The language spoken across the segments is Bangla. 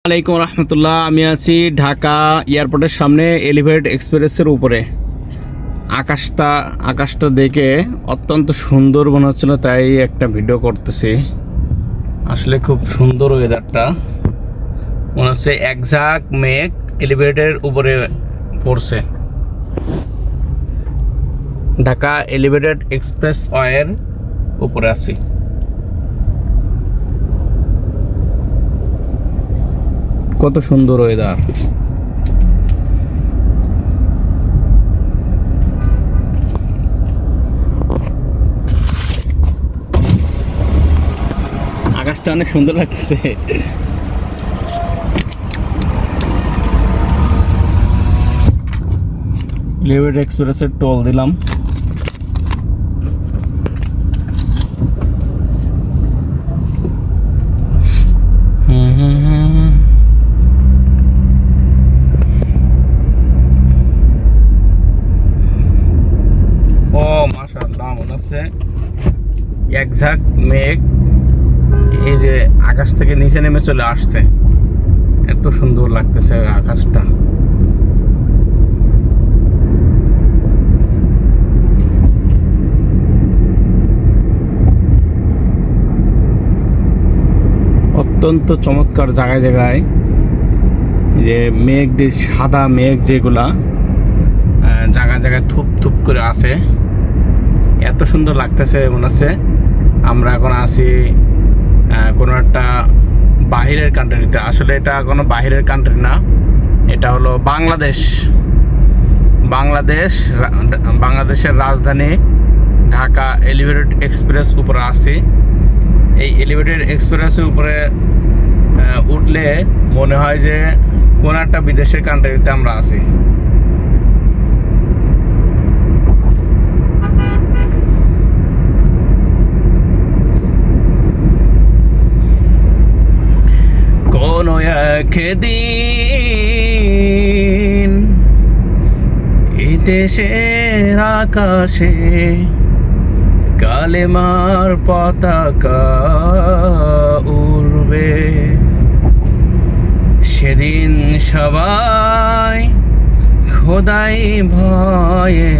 আলাইকুম রহমতুল্লাহ। আমি আছি ঢাকা এয়ারপোর্টের সামনে এলিভেটেড এক্সপ্রেসের উপরে। আকাশটা দেখে অত্যন্ত সুন্দর মনে হচ্ছিল, তাই একটা ভিডিও করতেছি। আসলে খুব সুন্দর ওয়েদারটা, মনে হচ্ছে একঝাঁক মেঘ এলিভেটেডের উপরে পড়ছে। ঢাকা এলিভেটেড এক্সপ্রেস ওয়ের উপরে আছি। কত সুন্দর ওয়েদার। আকাশটা অনেক সুন্দর লাগতেছে। এলিভেটেড এক্সপ্রেসের টোল দিলাম। মাশাআল্লাহ, মনে হচ্ছে একঝাঁক মেঘ এই যে আকাশ থেকে নিচে নেমে চলে আসছে। এত সুন্দর লাগতেছে আকাশটা। অত্যন্ত চমৎকার। জায়গায় জায়গায় যে মেঘ, সাদা মেঘ যেগুলা জায়গায় জায়গায় থুপ থুপ করে আছে, এত সুন্দর লাগতেছে। মনে হচ্ছে আমরা এখন আছি কোনো একটা বাহিরের কান্ট্রিতে। আসলে এটা কোনো বাহিরের কান্ট্রি না, এটা হলো বাংলাদেশের রাজধানী ঢাকা এলিভেটেড এক্সপ্রেস উপরে আছি। এই এলিভেটেড এক্সপ্রেসের উপরে উঠলে মনে হয় যে কোনো একটা বিদেশের কান্ট্রিতে আমরা আছি। কোনো একদিন এই দেশের আকাশে কালেমার পতাকা উড়বে, সেদিন সবাই খোদাই ভয়ে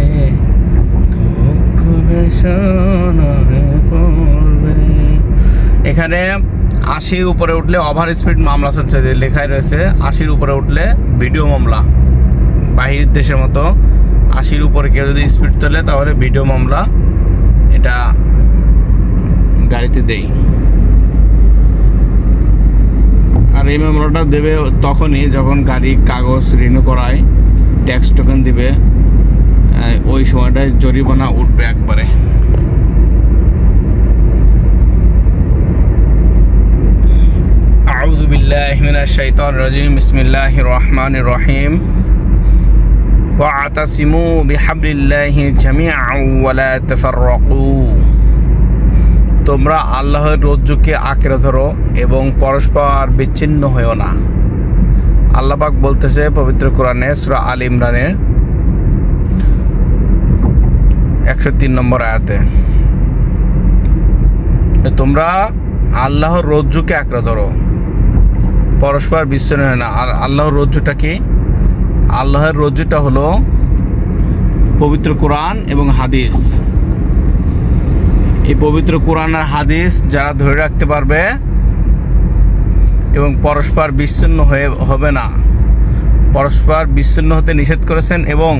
দুঃখ বেদনায় পড়বে। এখানে 80 উপরে উঠলে ওভার স্পিড মামলা চলছে, যে লেখাই রয়েছে 80 উপরে উঠলে ভিডিও মামলা। বাহির দেশের মতো 80 উপরে কেউ যদি স্পিড তোলে তাহলে ভিডিও মামলা, এটা গাড়িতে দেই। আর এই মামলাটা দেবে তখনই যখন গাড়ি কাগজ রিনিউ করায়, ট্যাক্স টোকেন দিবে, ওই সময়টায় জরিমানা উঠবে একবারে। আউযু বিল্লাহি মিনাশ শাইতানির রাজিম। বিসমিল্লাহির রহমানির রহিম। ওয়া'তাসিমু বিহাবলিল্লাহি জামিআন ওয়া লা তাফাররাকু। তোমরা আল্লাহর রজ্জুকে আঁকড়ে ধরো এবং পরস্পর বিচ্ছিন্ন হয়ো না। আল্লাহ পাক বলতেছে পবিত্র কোরআনে সূরা আল ইমরানের 103 নম্বর আয়াতে, তোমরা আল্লাহর রজ্জুকে আঁকড়ে ধরো, পরস্পর বিচ্ছিন্ন হয় না। আর আল্লাহর রজ্জুটা কি? আল্লাহর রজ্জুটা হলো পবিত্র কোরআন এবং হাদিস। এই পবিত্র কোরআন আর হাদিস যারা ধরে রাখতে পারবে এবং পরস্পর বিচ্ছিন্ন হবে না, পরস্পর বিচ্ছিন্ন হতে নিষেধ করেছেন, এবং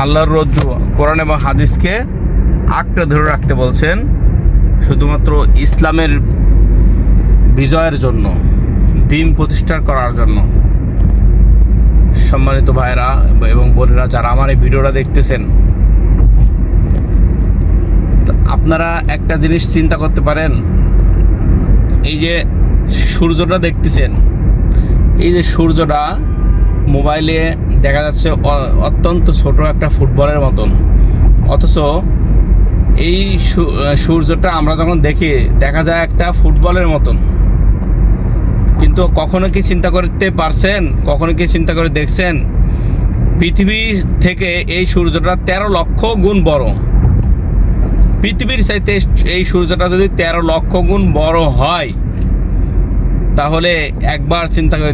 আল্লাহর রজ্জু কোরআন এবং হাদিসকে আঁকড়ে ধরে রাখতে বলছেন শুধুমাত্র ইসলামের বিজয়ের জন্য, দিন প্রতিষ্ঠা করার জন্য। সম্মানিত ভাইরা এবং বোনেরা যারা আমার এই ভিডিওটা দেখতেছেন, আপনারা একটা জিনিস চিন্তা করতে পারেন, এই যে সূর্যটা দেখতেছেন, এই যে সূর্যটা মোবাইলে দেখা যাচ্ছে অত্যন্ত ছোট একটা ফুটবলের মতন, অথচ এই সূর্যটা আমরা যখন দেখি দেখা যায় একটা ফুটবলের মতন। কিন্তু কখনো কি চিন্তা করতে পারছেন, কখনো কি চিন্তা করে দেখছেন পৃথিবী থেকে এই সূর্যটা 13 লক্ষ গুণ বড়। পৃথিবীর চাইতে এই সূর্যটা যদি 13 লক্ষ গুণ বড় হয়, তাহলে একবার চিন্তা করে